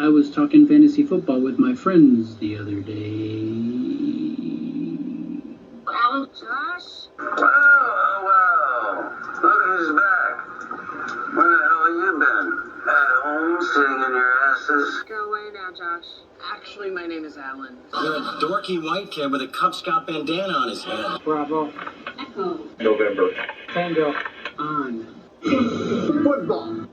I was talking fantasy football with my friends the other day. Alan, Josh? Wow. Look who's back. Where the hell have you been? At home, sitting in your asses? Go away now, Josh. Actually, my name is Alan. You're a dorky white kid with a Cub Scout bandana on his head. Bravo. Echo. November. Tango. On. Football.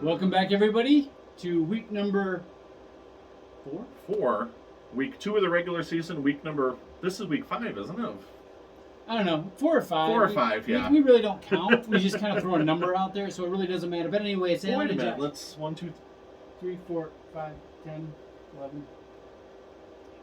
Welcome back, everybody, to week number 4? Week 2 of the regular season, this is week 5, isn't it? I don't know, 4 or 5. 4 or 5, yeah. We really don't count. We just kind of throw a number out there, so it really doesn't matter. But anyway, it's Wait a Alan and minute, Josh. let's 1, 2, 3, 4, 5, 10, 11.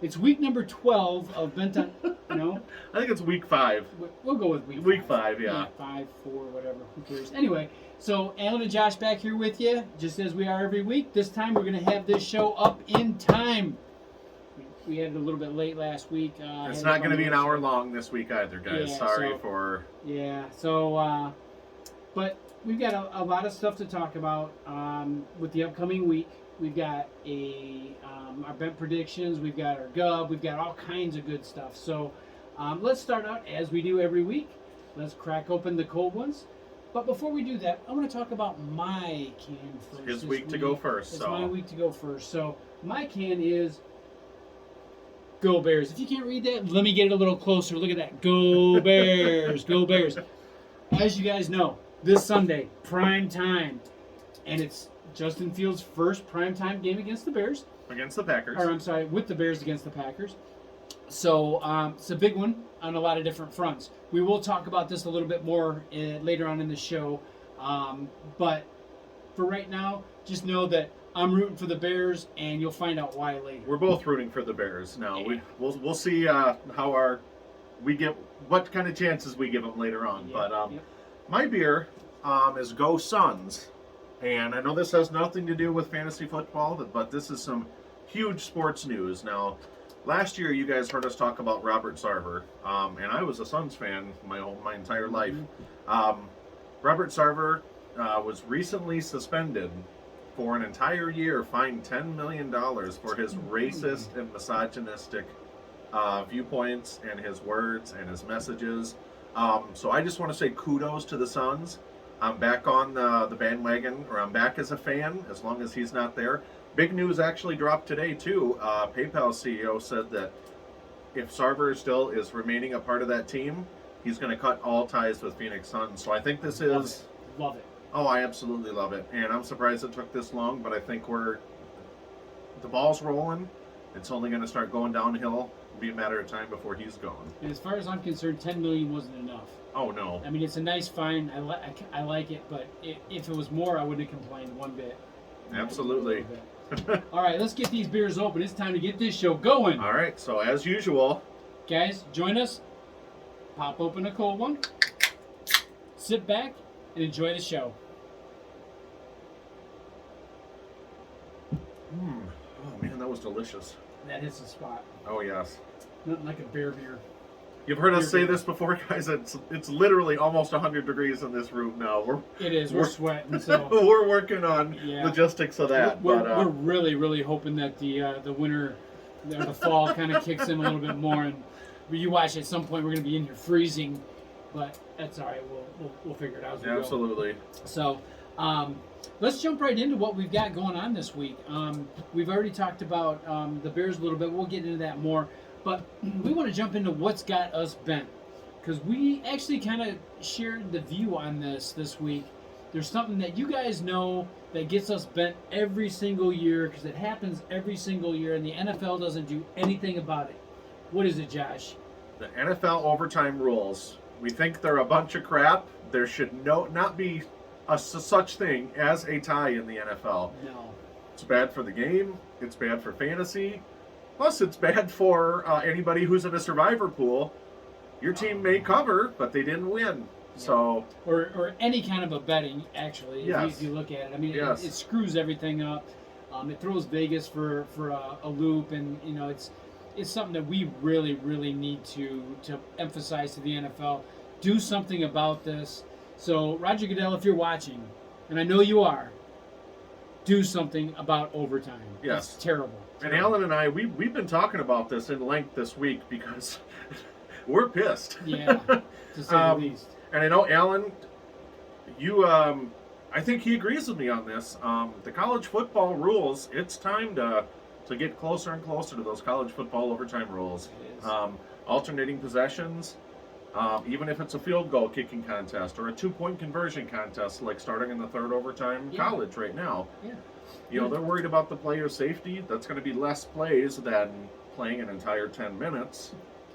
It's week number 12 of Benton. No? I think it's week 5. We'll go with week 5, yeah. 5, 4, whatever. Who cares? Anyway, so Alan and Josh back here with you, just as we are every week. This time we're going to have this show up in time. We had it a little bit late last week. It's not going to be an hour long this week either, guys. Yeah, Sorry for... Yeah, so, but we've got a lot of stuff to talk about with the upcoming week. We've got our bet predictions, we've got our gub, we've got all kinds of good stuff. So let's start out as we do every week. Let's crack open the cold ones. But before we do that, I want to talk about my can first. His week to go first. It's my week to go first. So my can is Go Bears. If you can't read that, let me get it a little closer. Look at that. Go Bears. Go Bears. As you guys know, this Sunday, prime time. And it's Justin Fields' first primetime game against the Bears. Against the Packers. Or, I'm sorry, with the Bears against the Packers. So, it's a big one on a lot of different fronts. We will talk about this a little bit more later on in the show. But for right now, just know that I'm rooting for the Bears, and you'll find out why later. We're both rooting for the Bears now. Yeah. We'll see how what kind of chances we give them later on. Yeah, But my beer is Go Suns. And I know this has nothing to do with fantasy football, but this is some huge sports news. Now, last year you guys heard us talk about Robert Sarver, and I was a Suns fan my entire life. Robert Sarver was recently suspended for an entire year, fined $10 million for his racist and misogynistic viewpoints and his words and his messages. So I just want to say kudos to the Suns. I'm back on the bandwagon, or I'm back as a fan, as long as he's not there. Big news actually dropped today, too. PayPal CEO said that if Sarver still is remaining a part of that team, he's going to cut all ties with Phoenix Suns. So I think this is... Love it. Oh, I absolutely love it. And I'm surprised it took this long, but I think the ball's rolling. It's only going to start going downhill. It'll be a matter of time before he's gone. And as far as I'm concerned, $10 million wasn't enough. Oh, no. I mean, it's a nice fine. I like it, but if it was more, I wouldn't have complained one bit. Absolutely. All right, let's get these beers open. It's time to get this show going. All right, so as usual, Guys, join us. Pop open a cold one. Sit back and enjoy the show. Oh, man, that was delicious. That hits the spot. Oh, yes. Nothing like a bear beer. You've heard us say this before, guys. It's literally almost 100 degrees in this room now. We're sweating, so we're working on Yeah. logistics of that. we're really, really hoping that the winter, or the fall kind of kicks in a little bit more, and you watch at some point we're going to be in here freezing, but that's all right. We'll figure it out as we go. Absolutely. So, let's jump right into what we've got going on this week. We've already talked about the Bears a little bit. We'll get into that more. But we want to jump into what's got us bent. Because we actually kind of shared the view on this week. There's something that you guys know that gets us bent every single year, because it happens every single year, and the NFL doesn't do anything about it. What is it, Josh? The NFL overtime rules. We think they're a bunch of crap. There should not be such thing as a tie in the NFL. No. It's bad for the game. It's bad for fantasy. Plus, it's bad for anybody who's in a survivor pool. Your team may cover, but they didn't win. Yeah. So, or any kind of a betting, actually, yes. if you look at it. I mean, yes. it screws everything up. It throws Vegas for a loop, and it's it's something that we really, really need to emphasize to the NFL. Do something about this. So, Roger Goodell, if you're watching, and I know you are, do something about overtime. Yes. It's terrible. And Alan and I, we've been talking about this in length this week because we're pissed. Yeah, to say the least. And I know Alan, you, I think he agrees with me on this. The college football rules, it's time to get closer and closer to those college football overtime rules. It is. Alternating possessions, even if it's a field goal kicking contest or a 2-point conversion contest, like starting in the third overtime Yeah. college right now. Yeah. You know, they're worried about the player's safety. That's going to be less plays than playing an entire 10 minutes.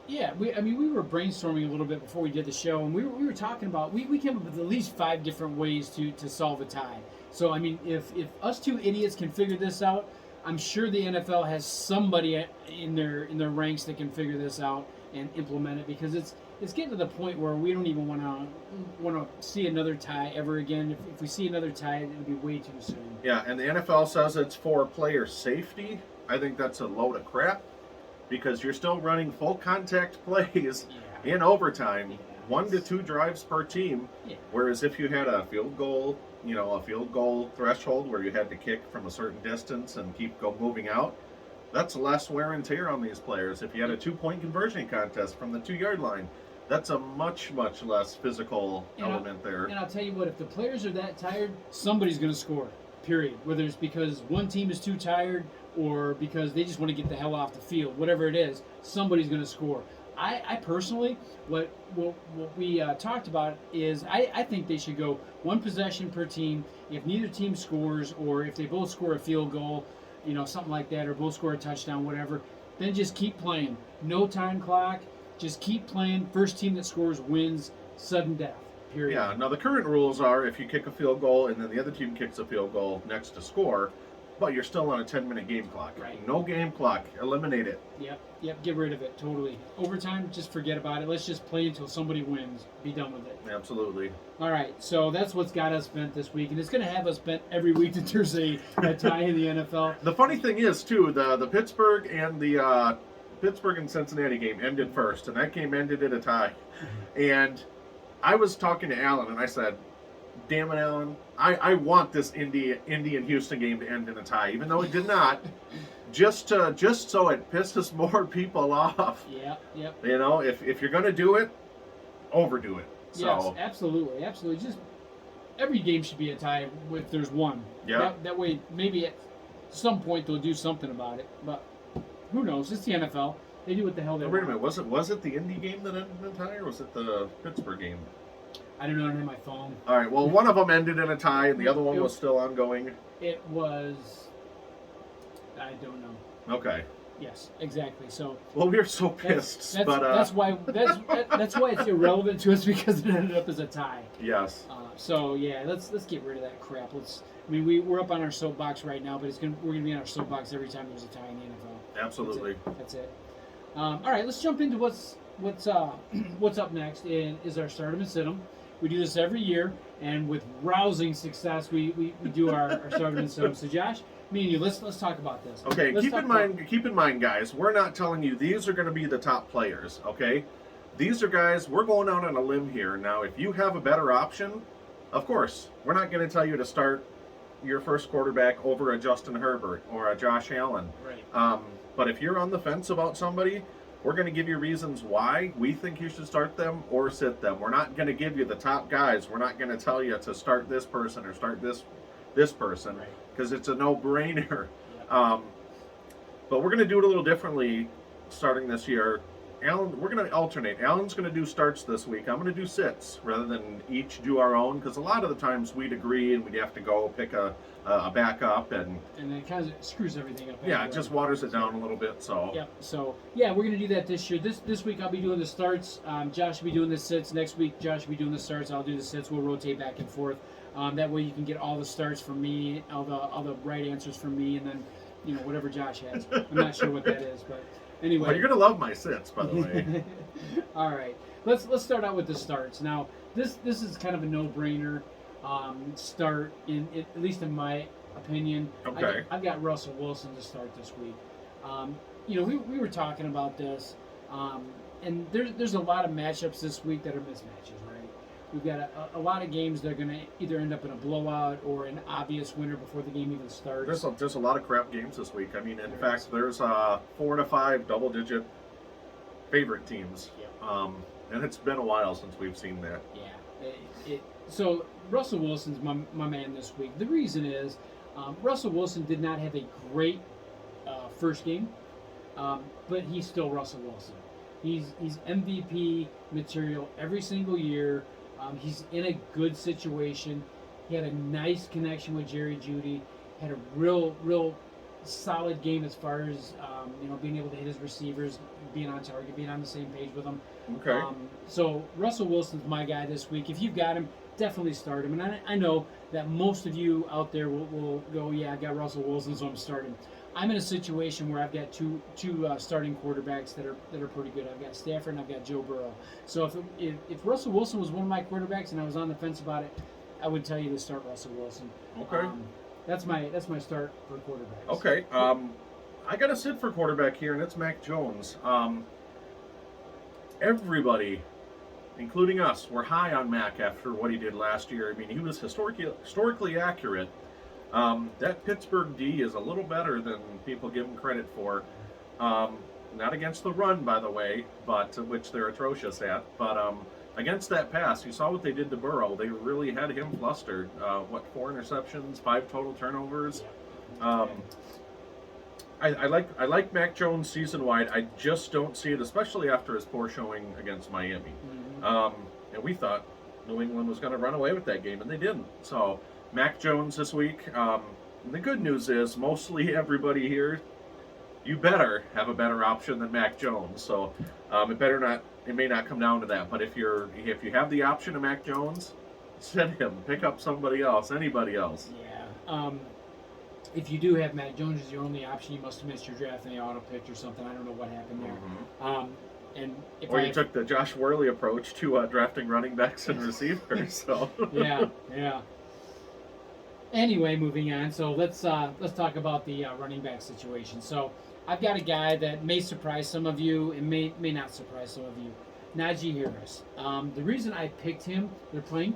Yeah, we were brainstorming a little bit before we did the show, and we were talking about, we came up with at least 5 different ways to solve a tie. So, I mean, if us two idiots can figure this out, I'm sure the NFL has somebody in their ranks that can figure this out and implement it, because it's getting to the point where we don't even want to see another tie ever again. If we see another tie, it'll be way too soon. Yeah, and the NFL says it's for player safety. I think that's a load of crap because you're still running full contact plays Yeah. in overtime, Yeah. 1 to 2 drives per team. Yeah. Whereas if you had a field goal, a field goal threshold where you had to kick from a certain distance and keep moving out, that's less wear and tear on these players. If you had a 2-point conversion contest from the 2-yard line, that's a much, much less physical element there. And I'll tell you what, if the players are that tired, somebody's going to score, period. Whether it's because one team is too tired or because they just want to get the hell off the field, whatever it is, somebody's going to score. I personally, what we talked about is I think they should go 1 possession per team. If neither team scores, or if they both score a field goal, something like that, or both score a touchdown, whatever, then just keep playing. No time clock. Just keep playing. First team that scores wins. Sudden death. Period. Yeah, now the current rules are if you kick a field goal and then the other team kicks a field goal next to score, but you're still on a 10-minute game clock. Right. No game clock. Eliminate it. Yep, get rid of it, totally. Overtime, just forget about it. Let's just play until somebody wins. Be done with it. Absolutely. All right, so that's what's got us bent this week, and it's going to have us bent every week that there's a tie in the NFL. The funny thing is, too, the Pittsburgh and Cincinnati game ended first, and that game ended in a tie. And I was talking to Alan, and I said, damn it, Alan, I want this Indy and Houston game to end in a tie, even though it did not, just so it pisses more people off. Yep. If you're going to do it, overdo it. So, yes, absolutely. Just every game should be a tie if there's one. Yeah. That way, maybe at some point they'll do something about it, but who knows? It's the NFL. They do what the hell they wait want. a minute, was it the Indy game that ended in a tie, or was it the Pittsburgh game? I don't know. I don't have my phone. All right, well, one of them ended in a tie, and the other one was still ongoing. It was. I don't know. Okay. Yes, exactly. So. Well, we were so pissed, that's why it's irrelevant to us, because it ended up as a tie. Yes. So yeah, let's get rid of that crap. We're up on our soapbox right now, but we're gonna be on our soapbox every time there's a tie in the NFL. Absolutely. That's it. All right, let's jump into what's up next. Is our Stardom and Situm. We do this every year, and with rousing success, we do our Stardom and Situm. So Josh, me and you, let's talk about this. Okay, Let's keep in mind, guys, we're not telling you these are going to be the top players. Okay, these are guys. We're going out on a limb here. Now, if you have a better option, of course, we're not going to tell you to start your first quarterback over a Justin Herbert or a Josh Allen. Right. But if you're on the fence about somebody, we're going to give you reasons why we think you should start them or sit them. We're not going to give you the top guys. We're not going to tell you to start this person or start this person, because it's a no-brainer. Yeah. But we're going to do it a little differently starting this year. Alan, we're going to alternate. Alan's going to do starts this week. I'm going to do sits rather than each do our own, because a lot of the times we'd agree and we'd have to go pick a backup, and it kind of screws everything up. yeah, anyway. it just waters it down a little bit. So Yep. So yeah, we're gonna do that this year. This week I'll be doing the starts. Josh will be doing the sits. Next week Josh will be doing the starts. I'll do the sits. We'll rotate back and forth. That way you can get all the starts from me, all the right answers from me, and then whatever Josh has. I'm not sure what that is, but anyway. Well, you're gonna love my sits, by the way. All right, let's start out with the starts. Now this is kind of a no-brainer start at least in my opinion. Okay. I've got Russell Wilson to start this week. we were talking about this, and there's a lot of matchups this week that are mismatches, right? We've got a lot of games that are going to either end up in a blowout or an obvious winner before the game even starts. There's a lot of crap games this week. I mean, in fact, there's 4 to 5 double-digit favorite teams. Yep. And it's been a while since we've seen that. Yeah. So Russell Wilson's my man this week. The reason is Russell Wilson did not have a great first game, but he's still Russell Wilson. He's MVP material every single year. He's in a good situation. He had a nice connection with Jerry Jeudy. Had a real solid game as far as being able to hit his receivers, being on target, being on the same page with them. Okay. So Russell Wilson's my guy this week. If you've got him, definitely start him. And I know that most of you out there will go, yeah, I got Russell Wilson, so I'm starting. I'm in a situation where I've got two starting quarterbacks that are pretty good. I've got Stafford and I've got Joe Burrow. So if Russell Wilson was one of my quarterbacks and I was on the fence about it, I would tell you to start Russell Wilson. Okay. That's my start for quarterbacks. Okay. I got to sit for quarterback here, and it's Mac Jones. Everybody, including us, were high on Mac after what he did last year. I mean, he was historically accurate. That Pittsburgh D is a little better than people give him credit for. Not against the run, by the way, but which they're atrocious at. But against that pass, you saw what they did to Burrow. They really had him flustered. 4 interceptions, 5 total turnovers. I like Mac Jones season wide. I just don't see it, especially after his poor showing against Miami. Mm-hmm. And we thought New England was going to run away with that game, and they didn't. So Mac Jones this week. The good news is mostly everybody here, you better have a better option than Mac Jones. So it may not come down to that. But if you have the option of Mac Jones, send him. Pick up somebody else, anybody else. Yeah. If you do have Mac Jones as your only option, you must have missed your draft and the auto picked or something. I don't know what happened there. Mm-hmm. You took the Josh Worley approach to drafting running backs and receivers. So yeah. Anyway, moving on. So let's talk about the running back situation. So I've got a guy that may surprise some of you and may not surprise some of you. Najee Harris. The reason I picked him, they're playing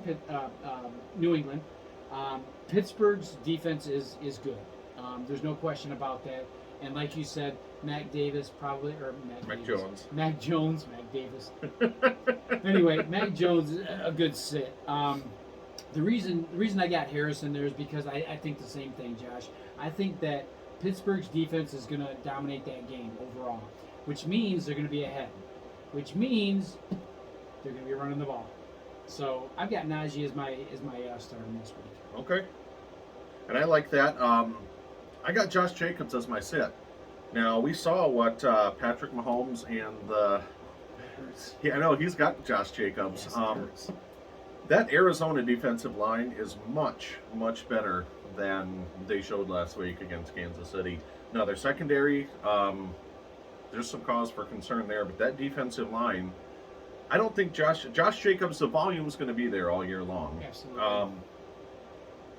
New England. Pittsburgh's defense is good. There's no question about that. And like you said, Mac Jones. Anyway, Mac Jones is a good sit. The reason I got Harris in there is because I think the same thing, Josh. I think that Pittsburgh's defense is going to dominate that game overall, which means they're going to be ahead, which means they're going to be running the ball. So I've got Najee as my starter this week. Okay. And I like that. I got Josh Jacobs as my sit. Now, we saw what Patrick Mahomes and I know he's got Josh Jacobs. Yes, that Arizona defensive line is much, much better than they showed last week against Kansas City. Now, their secondary, there's some cause for concern there, but that defensive line, I don't think Josh Jacobs, the volume is going to be there all year long. Absolutely.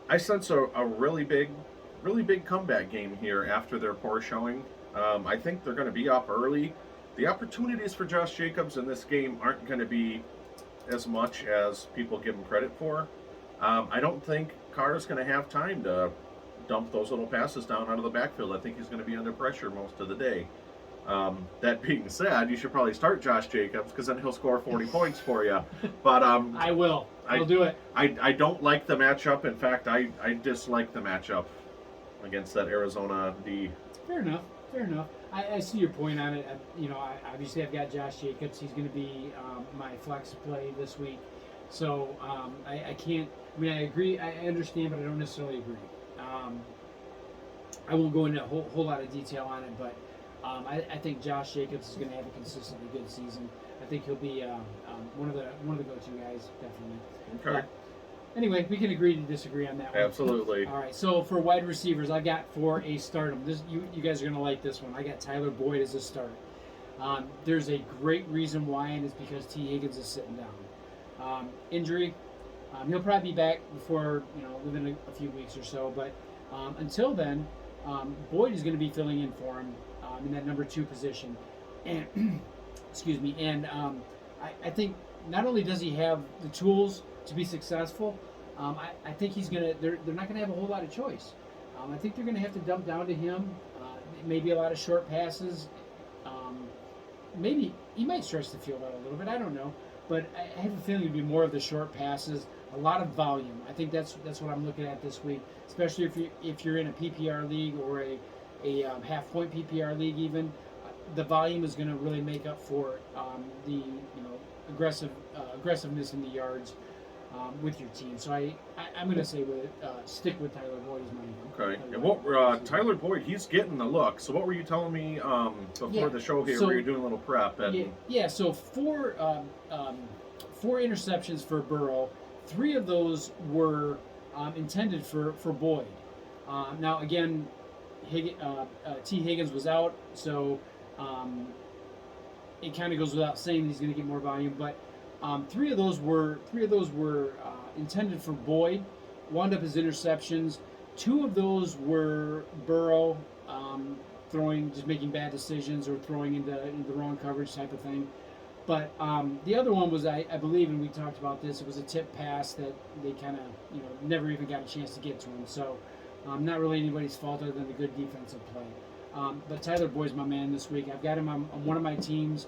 I sense a really big comeback game here after their poor showing. I think they're going to be up early. The opportunities for Josh Jacobs in this game aren't going to be as much as people give him credit for. I don't think Carr's going to have time to dump those little passes down out of the backfield. I think he's going to be under pressure most of the day. That being said, you should probably start Josh Jacobs because then he'll score 40 points for you. But I will. I'll do it. I don't like the matchup. In fact, I dislike the matchup against that Arizona D. Fair enough. I see your point on it. Obviously I've got Josh Jacobs. He's going to be my flex play this week. So I can't. I mean, I agree. I understand, but I don't necessarily agree. I won't go into a whole lot of detail on it, but I think Josh Jacobs is going to have a consistently good season. I think he'll be one of the go-to guys, definitely. Okay. But anyway, we can agree to disagree on that one. Absolutely. All right. So for wide receivers, I got for a stardom. You guys are going to like this one. I got Tyler Boyd as a start. There's a great reason why, and it's because T. Higgins is sitting down. Injury. He'll probably be back before within a few weeks or so. But until then, Boyd is going to be filling in for him. in that number 2 position. And excuse me. And I think not only does he have the tools to be successful, I think he's gonna. They're not gonna have a whole lot of choice. I think they're gonna have to dump down to him. Maybe a lot of short passes. Maybe he might stretch the field out a little bit. I don't know, but I have a feeling it'll be more of the short passes, a lot of volume. I think that's what I'm looking at this week, especially if you're in a PPR league or a half-point PPR league even. The volume is going to really make up for the aggressiveness in the yards with your team. So I'm going to say stick with Tyler Boyd as my Okay. And what Tyler Boyd, he's getting the look. So what were you telling me before the show here? So, where you're doing a little prep? And yeah. So 4 interceptions for Burrow. 3 of those were intended for Boyd. Now again, T. Higgins was out, so it kind of goes without saying he's going to get more volume. But 3 of those were intended for Boyd, wound up as interceptions. 2 of those were Burrow throwing, just making bad decisions or throwing into the wrong coverage type of thing. But the other one was, I believe, and we talked about this, it was a tip pass that they kind of never even got a chance to get to him. So not really anybody's fault other than the good defensive play. But Tyler Boyd's my man this week. I've got him on one of my teams.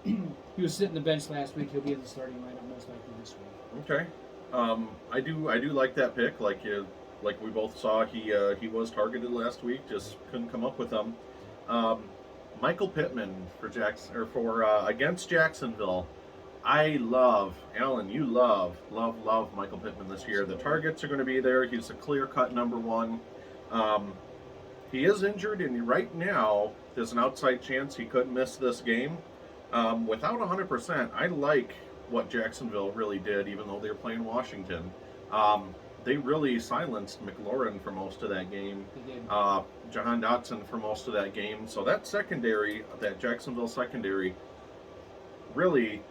He was sitting the bench last week. He'll be in the starting lineup most likely this week. Okay. I do like that pick. Like we both saw, he was targeted last week. Just couldn't come up with them. Michael Pittman for against Jacksonville. I love Alan. You love Michael Pittman this year. The targets are going to be there. He's a clear-cut number 1. He is injured, and right now there's an outside chance he could miss this game. Without 100%, I like what Jacksonville really did, even though they're playing Washington. They really silenced McLaurin for most of that game. Jahan Dotson for most of that game. So that secondary, that Jacksonville secondary, really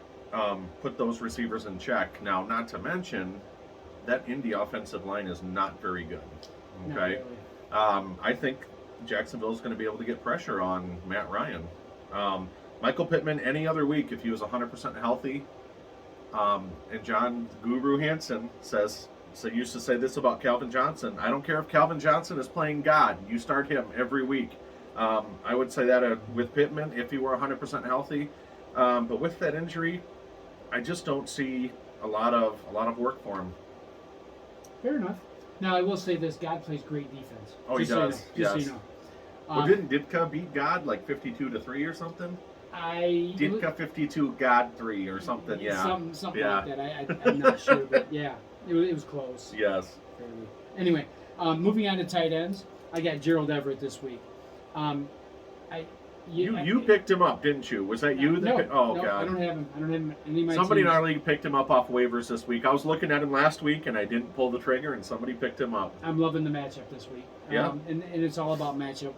put those receivers in check. Now, not to mention, that Indy offensive line is not very good. Okay? I think Jacksonville is going to be able to get pressure on Matt Ryan. Michael Pittman, any other week, if he was 100% healthy, and John Guru Hansen used to say this about Calvin Johnson. I don't care if Calvin Johnson is playing God. You start him every week. I would say that with Pittman if he were 100% healthy. But with that injury, I just don't see a lot of work for him. Fair enough. Now I will say this: God plays great defense. Oh, he does. Yes. So you know. Well, didn't Ditka beat God like 52-3 or something? Ditka 52, God 3 or something. Yeah. Something like that. I'm not sure, but yeah. It was close. Yes. Anyway, moving on to tight ends, I got Gerald Everett this week. You picked him up, didn't you? Was that you? No, God! I don't have him. Any of my somebody teams. in our league picked him up off waivers this week. I was looking at him last week and I didn't pull the trigger, and somebody picked him up. I'm loving the matchup this week. Yeah. And it's all about matchup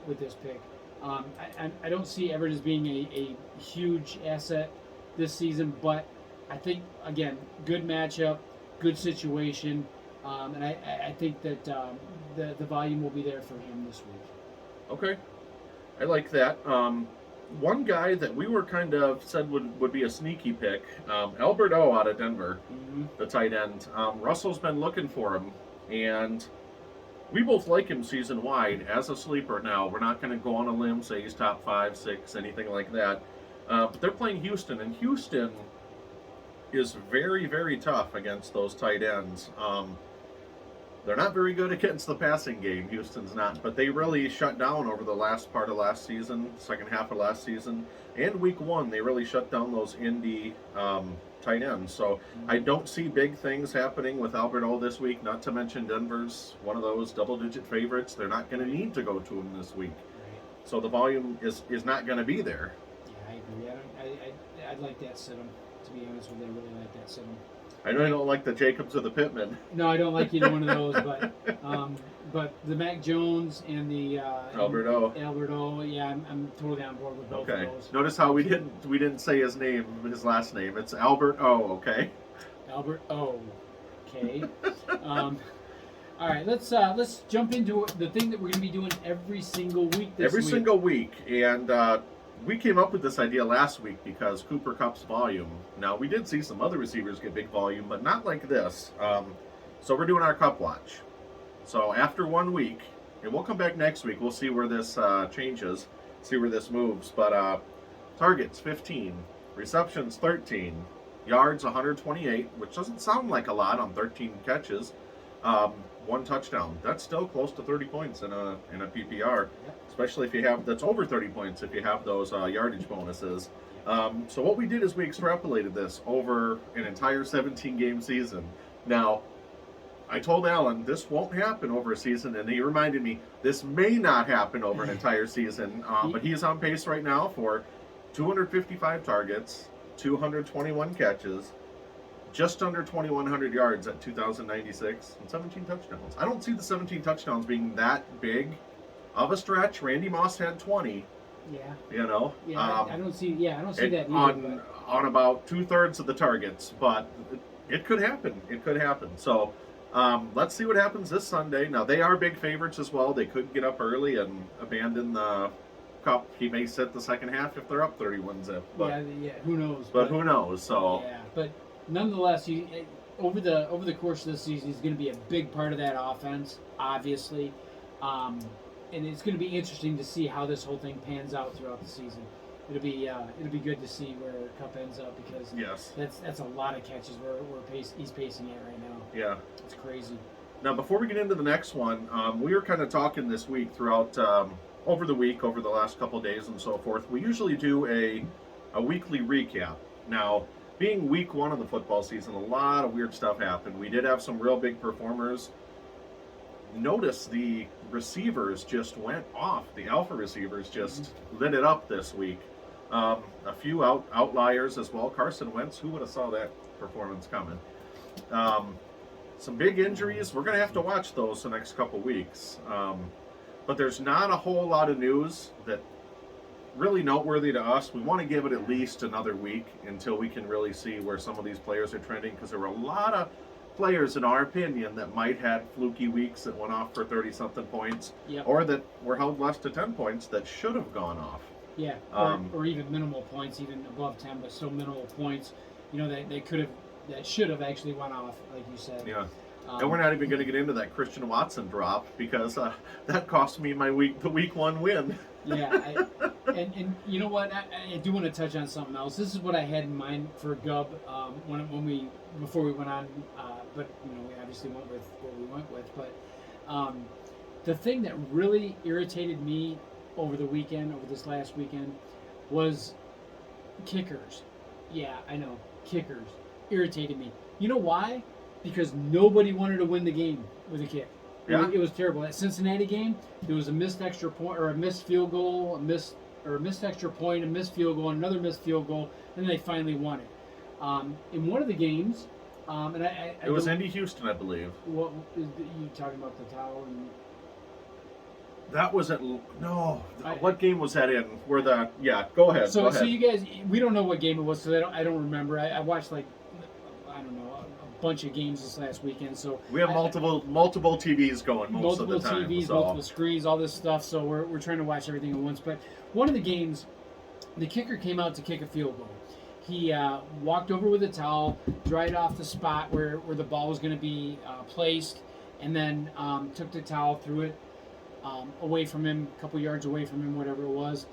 with this pick. I don't see Everett as being a huge asset this season, but I think again, good matchup. Good situation, and I think that the volume will be there for him this week. Okay, I like that. One guy that we were kind of said would be a sneaky pick, Albert O out of Denver, the tight end. Russell's been looking for him, and we both like him season-wide as a sleeper now. We're not going to go on a limb, say he's top 5, 6, anything like that. But they're playing Houston, and Houston is very, very tough against those tight ends. They're not very good against the passing game. Houston's not, but they really shut down over the last part of last season, second half of last season, and week 1. They really shut down those Indy tight ends. So I don't see big things happening with Albert O this week. Not to mention Denver's one of those double-digit favorites. They're not going to need to go to him this week, so the volume is not going to be there. Yeah, I agree. I'd like that sit him. To be honest with you, I really like that sit him. I know you don't like the Jacobs or the Pittman. No, I don't like either one of those, but the Mac Jones and the Albert O, yeah, I'm totally on board with both of those. Notice how we didn't say his last name. It's Albert O. Okay. Albert O. Okay. All right, let's jump into the thing that we're going to be doing every single week this Every week. single week. And we came up with this idea last week because Cooper Cup's volume. Now, we did see some other receivers get big volume, but not like this. So we're doing our Cup Watch. So after 1 week, and we'll come back next week, we'll see where this changes, see where this moves. But targets, 15. Receptions, 13. Yards, 128, which doesn't sound like a lot on 13 catches. 1 touchdown. That's still close to 30 points in a PPR, especially if you have that's over 30 points if you have those yardage bonuses. So what we did is we extrapolated this over an entire 17-game season. Now, I told Alan this won't happen over a season, and he reminded me this may not happen over an entire season, but he is on pace right now for 255 targets, 221 catches, just under 2,100 yards at 2,096, and 17 touchdowns. I don't see the 17 touchdowns being that big of a stretch. Randy Moss had 20. Yeah. You know. Yeah, I don't see. Yeah, I don't see that either. On about 2/3 of the targets, but it could happen. It could happen. So let's see what happens this Sunday. Now they are big favorites as well. They could get up early and abandon the Cup. He may sit the second half if they're up 31-zip. But, yeah, who knows? But who knows? So yeah, but nonetheless, over the course of this season, he's going to be a big part of that offense, obviously, and it's going to be interesting to see how this whole thing pans out throughout the season. It'll be good to see where Cup ends up because yes, that's a lot of catches he's pacing at right now. Yeah, it's crazy. Now, before we get into the next one, we were kind of talking this week throughout over the week, over the last couple of days and so forth. We usually do a weekly recap. Now, being week 1 of the football season, a lot of weird stuff happened. We did have some real big performers. Notice the receivers just went off. The alpha receivers just lit it up this week. A few outliers as well. Carson Wentz, who would have saw that performance coming? Some big injuries. We're going to have to watch those the next couple weeks. But there's not a whole lot of news that really noteworthy to us. We want to give it at least another week until we can really see where some of these players are trending, because there were a lot of players, in our opinion, that might have fluky weeks that went off for 30-something points, or that were held less to 10 points that should have gone off. Yeah, or even minimal points, even above 10, but still minimal points. You know, that should have actually went off, like you said. Yeah. And we're not even going to get into that Christian Watson drop because that cost me the week 1 win. Yeah, and you know what? I do want to touch on something else. This is what I had in mind for Gubb before we went on, but you know, we obviously went with what we went with. But the thing that really irritated me over this last weekend, was kickers. Yeah, I know, kickers irritated me. You know why? Because nobody wanted to win the game with a kick. Yeah. It was terrible. That Cincinnati game, there was a missed extra point, or a missed field goal, a missed extra point, a missed field goal, another missed field goal, and they finally won it. In one of the games, and it was Indy Houston, I believe. What you talking about the towel? And that was what game was that in? Where go ahead. So you guys, we don't know what game it was, so I don't remember. I watched a bunch of games this last weekend, so we have multiple TVs going most of the time. Multiple TVs, multiple screens, all this stuff. So we're trying to watch everything at once. But one of the games, the kicker came out to kick a field goal. He walked over with a towel, dried off the spot where the ball was going to be placed, and then took the towel, threw it away from him, a couple yards away from him, whatever it was,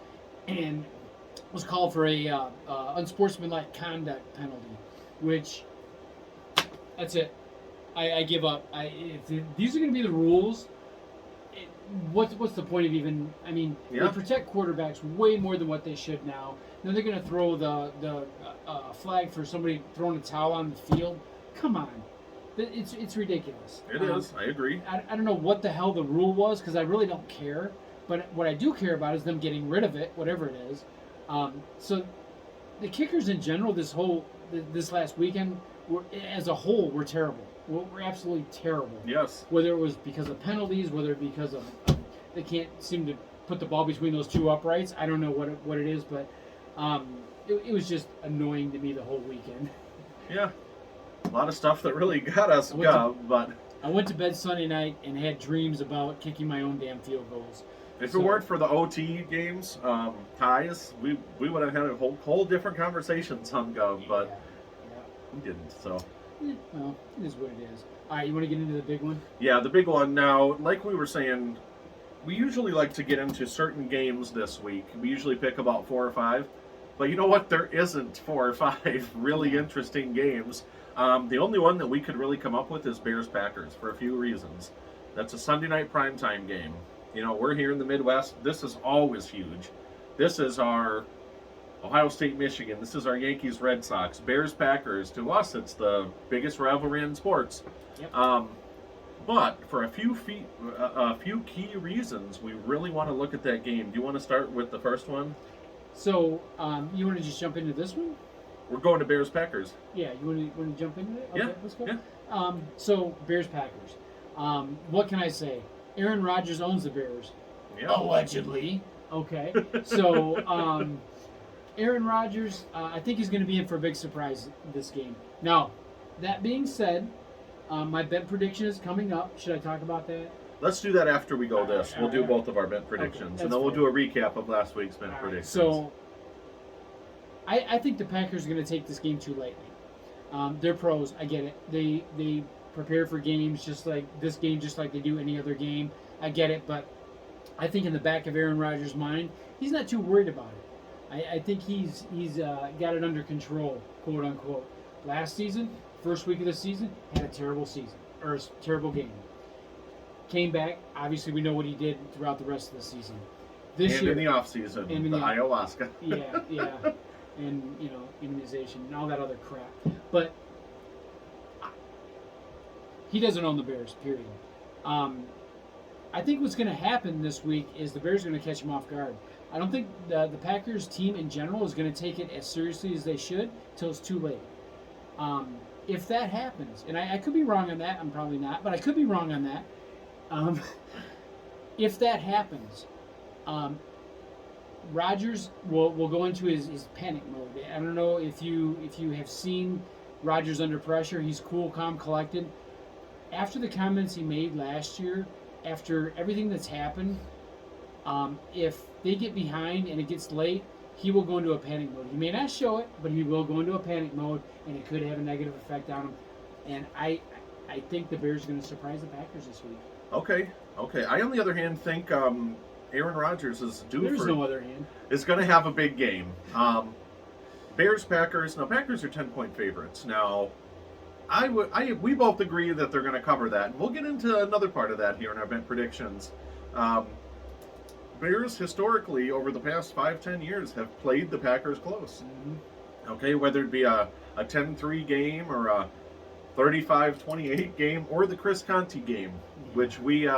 and was called for a unsportsmanlike conduct penalty, which. That's it. I give up. If these are going to be the rules, what's the point of even? I mean, they protect quarterbacks way more than what they should now. Then they're going to throw the flag for somebody throwing a towel on the field. Come on, it's ridiculous. It is. I agree. I don't know what the hell the rule was, because I really don't care. But what I do care about is them getting rid of it, whatever it is. So the kickers in general, this last weekend. As a whole, we're terrible. We're absolutely terrible. Yes. Whether it was because of penalties, whether it because of they can't seem to put the ball between those two uprights. I don't know what it is, but it was just annoying to me the whole weekend. Yeah. A lot of stuff that really got us, but I went to bed Sunday night and had dreams about kicking my own damn field goals. If So- it weren't for the OT games, ties, we would have had a whole different conversations on Gov, but Yeah. we didn't. So Well, it is what it is. All right, you want to get into the big one? yeah, the big one now. Like we were saying, we usually like to get into certain games this week. We usually pick about 4 or 5, but you know what? There isn't 4 or 5 really interesting games. The only one that we could really come up with is Bears Packers for a few reasons. That's a Sunday night primetime game. You know, we're here in the Midwest. This is always huge. This is our Ohio State, Michigan. This is our Yankees, Red Sox. Bears, Packers. To us, it's the biggest rivalry in sports. Yep. But for a few key reasons, we really want to look at that game. Do you want to start with the first one? So, you want to just jump into this one? We're going to Bears, Packers. Yeah, you want to jump into it? Okay, Yeah, let's go. yeah. So, Bears Packers. What can I say? Aaron Rodgers owns the Bears. Yeah. Allegedly. Okay. So, Aaron Rodgers, I think he's going to be in for a big surprise this game. Now, that being said, my bet prediction is coming up. Should I talk about that? Let's do that after we go this. We'll do Alright. both of our bet predictions, that's and then we'll fair. do a recap of last week's bet All right, predictions. so, I think the Packers are going to take this game too lightly. They're pros. I get it. They prepare for games just like this game, just like they do any other game. I get it, but I think in the back of Aaron Rodgers' mind, he's not too worried about it. I think he's got it under control, quote unquote. Last season, first week of the season, had a terrible season or a terrible game. Came back. Obviously, we know what he did throughout the rest of the season. This and year, in the offseason, And in the the- ayahuasca. yeah, and immunization and all that other crap. But he doesn't own the Bears. Period. I think what's going to happen this week is the Bears are going to catch him off guard. I don't think the Packers team in general is going to take it as seriously as they should till it's too late. If that happens, and I could be wrong on that, I'm probably not, but I could be wrong on that. If that happens, Rodgers will go into his panic mode. I don't know if you have seen Rodgers under pressure. He's cool, calm, collected. After the comments he made last year, after everything that's happened, if they get behind and it gets late, he will go into a panic mode. He may not show it, but he will go into a panic mode, and it could have a negative effect on him. And I think the Bears are going to surprise the Packers this week. Okay. I, on the other hand, think Aaron Rodgers is There's no other hand. is going to have a big game. Bears, Packers. Now, Packers are 10-point favorites. Now, we both agree that they're going to cover that. And we'll get into another part of that here in our bet predictions. Bears, historically, over the past 5-10 years, have played the Packers close. Mm-hmm. Okay, whether it be a 10-3 game or a 35-28 game or the Chris Conti game, which we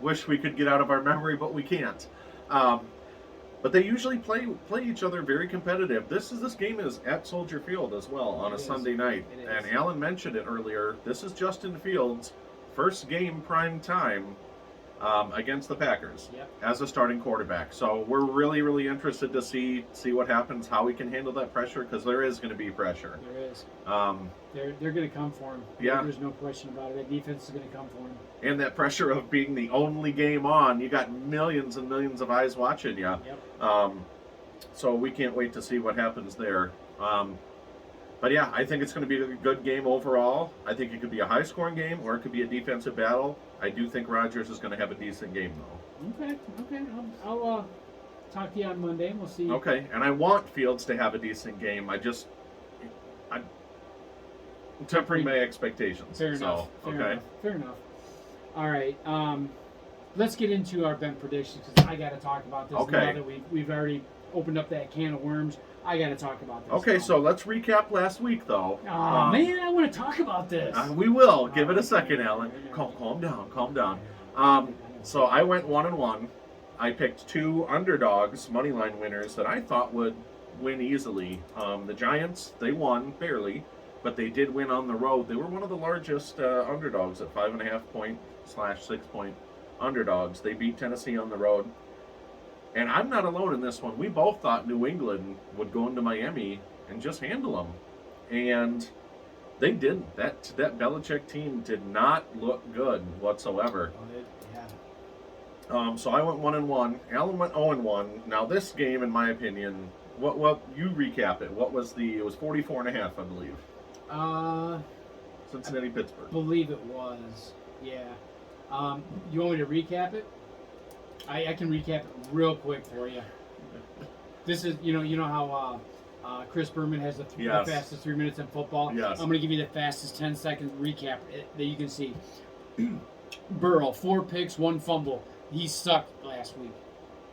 wish we could get out of our memory, but we can't. But they usually play each other very competitive. This game is at Soldier Field as well on a Sunday night. It is. And Alan mentioned it earlier. This is Justin Fields' first game prime time against the Packers as a starting quarterback. So we're really, really interested to see what happens, how we can handle that pressure, because there is going to be pressure. There is. Um, They're going to come for him. Yeah. There's no question about it. That defense is going to come for him. and that pressure of being the only game on, you got millions and millions of eyes watching you. Yep. So we can't wait to see what happens there. But yeah, I think it's going to be a good game overall. I think it could be a high-scoring game, or it could be a defensive battle. I do think Rodgers is going to have a decent game, though. Okay. I'll talk to you on Monday, and we'll see. Okay, and I want Fields to have a decent game. I'm tempering my expectations. Fair enough. Fair enough. All right. Let's get into our bet predictions, because I got to talk about this Okay. now that we've already opened up that can of worms. I got to talk about this. Okay, now. so let's recap last week, though. Oh, man, I want to talk about this. We will. Give it a second, Alan. Calm down. So I went 1-1. I picked 2 underdogs, moneyline winners, that I thought would win easily. The Giants, they won barely, but they did win on the road. They were one of the largest underdogs at 5.5-point/6-point underdogs. They beat Tennessee on the road. And I'm not alone in this one. We both thought New England would go into Miami and just handle them. And They didn't. That Belichick team did not look good whatsoever. Yeah. So I went 1-1. Alan went 0-1. Now this game, in my opinion, what you recap it? What was it was 44.5, I believe. Cincinnati, Pittsburgh. I believe it was. Yeah. You want me to recap it? I can recap it real quick for you. This is, you know how Chris Berman has the fastest 3 minutes in football? Yes. I'm going to give you the fastest 10-second recap that you can see. Burrow, 4 picks, 1 fumble. He sucked last week.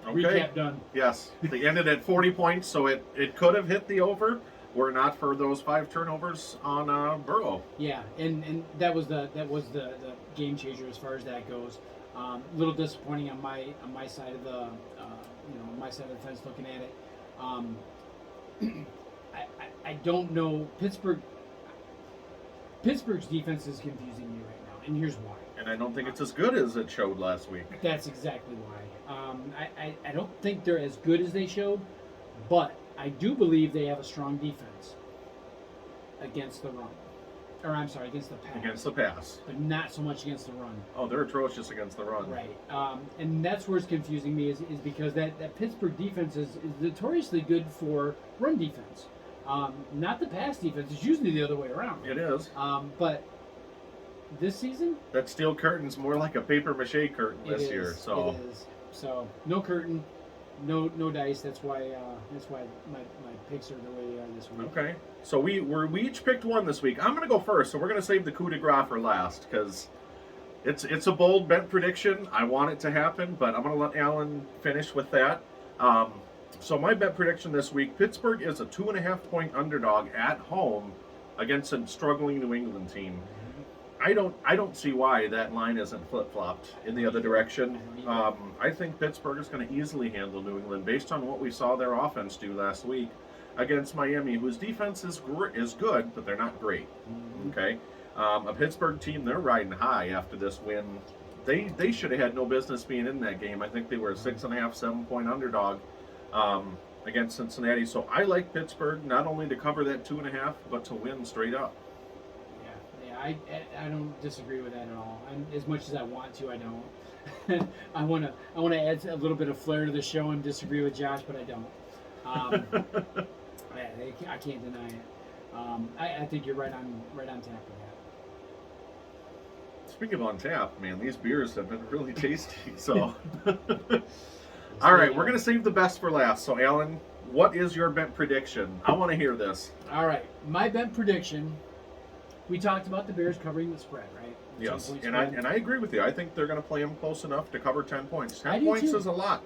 Okay. Recap done. Yes. They ended at 40 points, so it could have hit the over were it not for those 5 turnovers on Burrow. Yeah, and that was the game changer as far as that goes. A little disappointing on my side of the my side of the fence looking at it. I don't know. Pittsburgh's defense is confusing me right now, and here's why. And I don't think it's as good as it showed last week. That's exactly why. I don't think they're as good as they showed, but I do believe they have a strong defense against the run. Or I'm sorry, against the pass. Against the pass. But not so much against the run. Oh, they're atrocious against the run. Right. And that's where it's confusing me is because that Pittsburgh defense is notoriously good for run defense. Not the pass defense. It's usually the other way around. It is. But this season? That steel curtain's more like a paper mache curtain this year. So it is. So no curtain, no dice. That's why my picks are the way they are this week. Okay. So we each picked one this week. I'm gonna go first, so we're gonna save the coup de grace for last because it's a bold bet prediction. I want it to happen, but I'm gonna let Alan finish with that. So my bet prediction this week: Pittsburgh is a 2.5-point underdog at home against a struggling New England team. I don't see why that line isn't flip-flopped in the other direction. I think Pittsburgh is going to easily handle New England based on what we saw their offense do last week against Miami, whose defense is good, but they're not great. Okay, a Pittsburgh team, they're riding high after this win. They should have had no business being in that game. I think they were a 6.5, 7-point underdog against Cincinnati. So I like Pittsburgh not only to cover that 2.5, but to win straight up. I don't disagree with that at all. As much as I want to, I don't. I want to add a little bit of flair to the show and disagree with Josh, but I don't. I can't deny it. I think you're right on tap with that. Speaking of on tap, man, these beers have been really tasty. So, all right, we're gonna save the best for last. So, Alan, what is your bet prediction? I want to hear this. All right, my bet prediction. We talked about the Bears covering the spread, right? Yes, and I agree with you. I think they're going to play them close enough to cover 10 points. 10 I do points too. is a lot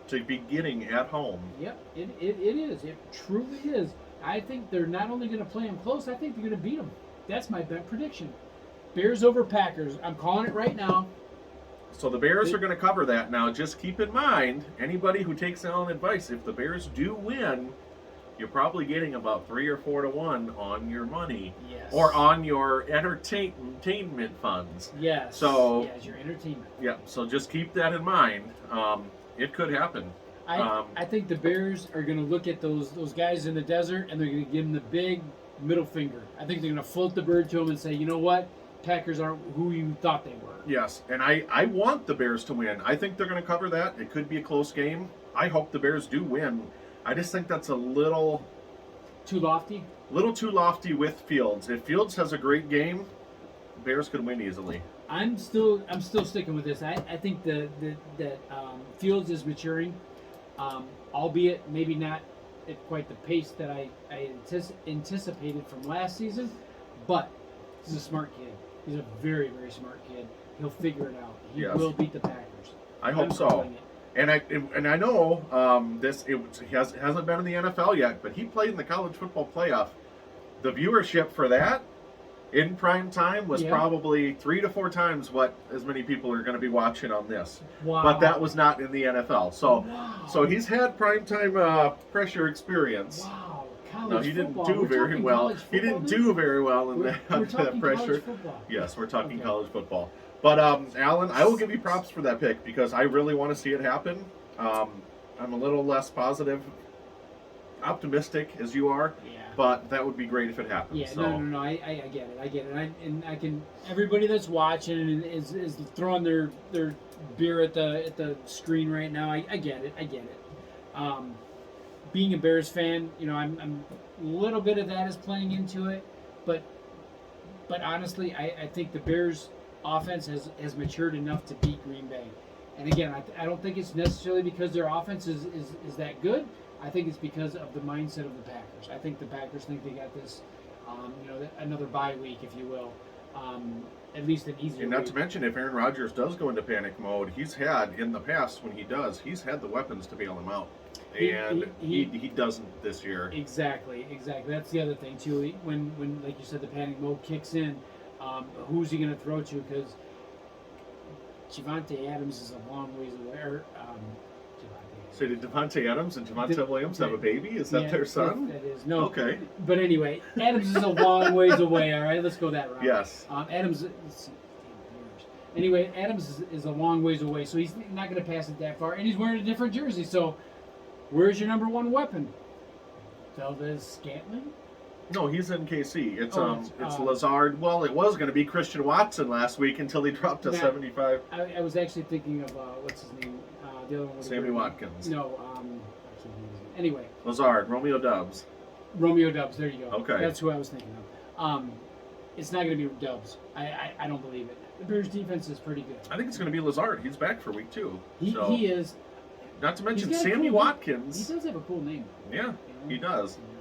to be getting at home. Yep, it is. It truly is. I think they're not only going to play them close, I think they're going to beat them. That's my bet prediction. Bears over Packers. I'm calling it right now. So the Bears are going to cover that. Now, just keep in mind, anybody who takes Alan advice, if the Bears do win, you're probably getting about 3 or 4 to 1 on your money, Yes. or on your entertainment funds. Yes. So yes, your entertainment. yeah. So just keep that in mind. It could happen. I think the Bears are going to look at those guys in the desert and they're going to give them the big middle finger. I think they're going to float the bird to them and say, you know what, Packers aren't who you thought they were. Yes, and I want the Bears to win. I think they're going to cover that. It could be a close game. I hope the Bears do win. I just think that's a little Too lofty? little too lofty with Fields. If Fields has a great game, Bears could win easily. I'm still sticking with this. I think that Fields is maturing, albeit maybe not at quite the pace that I anticipated from last season. But he's a smart kid. He's a very, very smart kid. He'll figure it out. He Yes. will beat the Packers. I hope I'm so. calling it. And I know he hasn't been in the NFL yet, but he played in the college football playoff. The viewership for that in prime time was probably 3 to 4 times what as many people are going to be watching on this. Wow. But that was not in the NFL. So Wow. so he's had prime time pressure experience. Wow. College No, he didn't football. do We're very talking well. college He football, didn't dude? do very well in We're that talking pressure. college football. Yes, we're talking Okay. college football. But Alan, I will give you props for that pick because I really want to see it happen. I'm a little less positive. optimistic as you are, Yeah. but that would be great if it happens. Yeah, so. no, I get it. And I can. Everybody that's watching is throwing their beer at the screen right now. I get it. Being a Bears fan, I'm a little bit of that is playing into it, but honestly, I think the Bears offense has matured enough to beat Green Bay. And again, I don't think it's necessarily because their offense is that good. I think it's because of the mindset of the Packers. I think the Packers think they got this, another bye week, if you will, at least an easier. And not week. to mention, if Aaron Rodgers does go into panic mode, he's had in the past when he's had the weapons to bail him out, and he doesn't this year. Exactly. That's the other thing too. When like you said, the panic mode kicks in, who's he going to throw to? Because Javonte Adams is a long ways away. So did Devontae Adams and Javonte Williams have a baby? Is that their son? That is no. Okay. But anyway, Adams is a long ways away. All right, let's go that route. Yes. Adams. Anyway, Adams is a long ways away, so he's not going to pass it that far, and he's wearing a different jersey. So, where's your number one weapon? Valdez Scantling? No, he's in KC. It's it's Lazard. Well, it was going to be Christian Watson last week until he dropped to 75. I was actually thinking of what's his name? The other one was Sammy Watkins. No, I can't remember his name. Anyway, Lazard, Romeo Dubs. Romeo Dubs. There you go. Okay. That's who I was thinking of. It's not going to be Dubs. I don't believe it. The Bears defense is pretty good. I think it's going to be Lazard. He's back for week 2. He is. Not to mention He's got a Sammy cool Watkins. He does have a cool name. Yeah, he does. Yeah.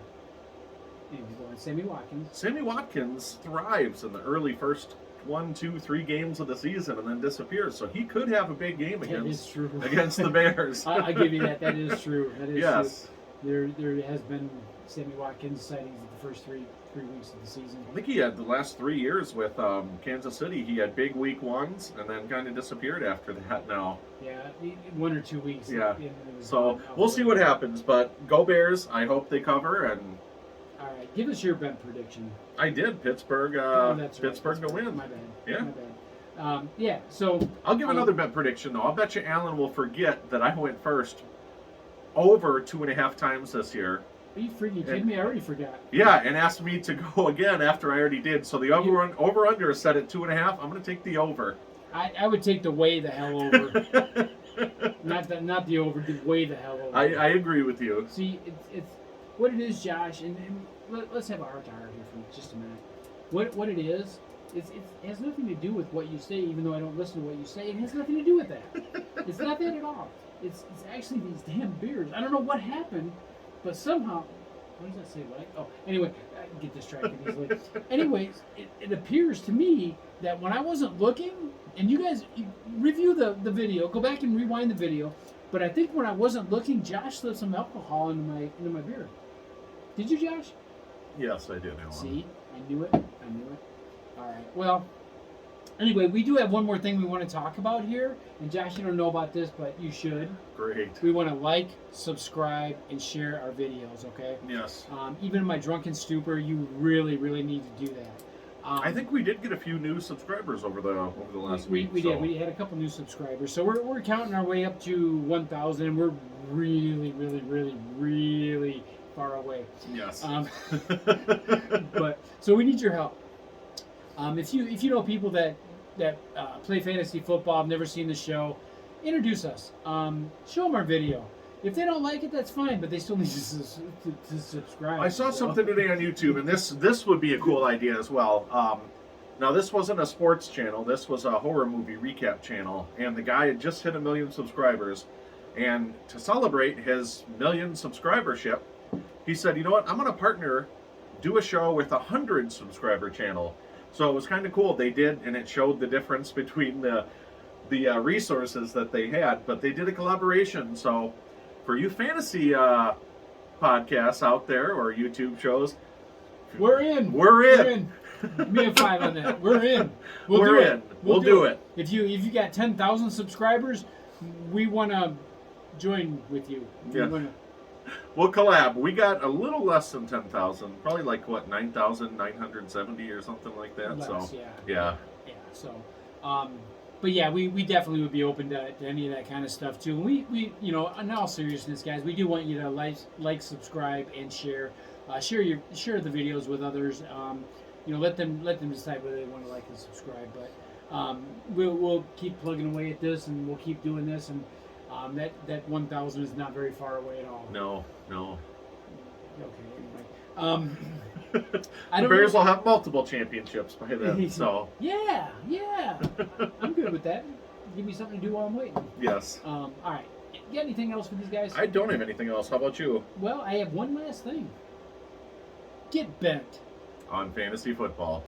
Anyway, go on. Sammy Watkins. Sammy Watkins thrives in the early first 1, 2, 3 games of the season and then disappears. So he could have a big game That is true. against the Bears. I give you that. That is true. That is Yes. true. There has been Sammy Watkins sightings in the first three weeks of the season. I think he had the last 3 years with Kansas City. He had big week 1s and then kind of disappeared after that now. Yeah, 1 or 2 weeks. Yeah. It was So gone. we'll see what happens. But go Bears. I hope they cover. And All right, give us your bet prediction. I did. Pittsburgh, That's right, Pittsburgh to win. My bad. Yeah. My bad. So I'll give another bet prediction, though. I'll bet you Alan will forget that I went first over 2.5 times this year. are you freaking kidding me? I already forgot. Yeah, and asked me to go again after I already did. So the over-under is set at 2.5. I'm going to take the over. I would take the way the hell over. not the over, the way the hell over. I agree with you. See, it's what it is, Josh, and let's have a heart-to-heart here for just a minute. What it is, it has nothing to do with what you say, even though I don't listen to what you say. It has nothing to do with that. It's not that at all. It's actually these damn beers. I don't know what happened, but somehow, what does that say? Like, oh, anyway, I get distracted easily. Anyways, it appears to me that when I wasn't looking, and you guys review the video, go back and rewind the video, but I think when I wasn't looking, Josh slipped some alcohol into my beer. Did you, Josh? Yes, I did, Alan. See, I knew it. All right. Well, anyway, we do have one more thing we want to talk about here. And Josh, you don't know about this, but you should. Great. We want to like, subscribe, and share our videos, okay? Yes. Even in my drunken stupor, you really, really need to do that. I think we did get a few new subscribers over the last week. We did. We had a couple new subscribers. So we're counting our way up to 1,000, and we're really, really, really, really far away. Yes. But so we need your help. If you know people that play fantasy football, have never seen the show, introduce us. Show them our video. If they don't like it, that's fine, but they still need to subscribe. I saw something today on YouTube, and this would be a cool idea as well. Now, this wasn't a sports channel. This was a horror movie recap channel, and the guy had just hit 1 million subscribers. And to celebrate his 1 million subscribership, he said, you know what, I'm going to do a show with 100 subscriber channel. So it was kind of cool. They did, and it showed the difference between the resources that they had. But they did a collaboration. So for you fantasy podcasts out there or YouTube shows, we're in. Give me a 5 on that. We're in. We'll do it. If you got 10,000 subscribers, we want to join with you. We'll collab. We got a little less than 10,000, probably like 9,970 or something like that. Less, so yeah. yeah. So, but yeah, we definitely would be open to any of that kind of stuff too. And we you know, in all seriousness, guys, we do want you to like, subscribe, and share. Share the videos with others. You know, let them decide whether they want to like and subscribe. But we'll keep plugging away at this, and we'll keep doing this. And that 1,000 is not very far away at all. No. Okay. Anyway, I The don't Bears know. will have multiple championships by then. So Yeah. I'm good with that. Give me something to do while I'm waiting. yes, All right. You got anything else for these guys? I don't have anything else. How about you Well, I have one last thing. Get bent. on fantasy football?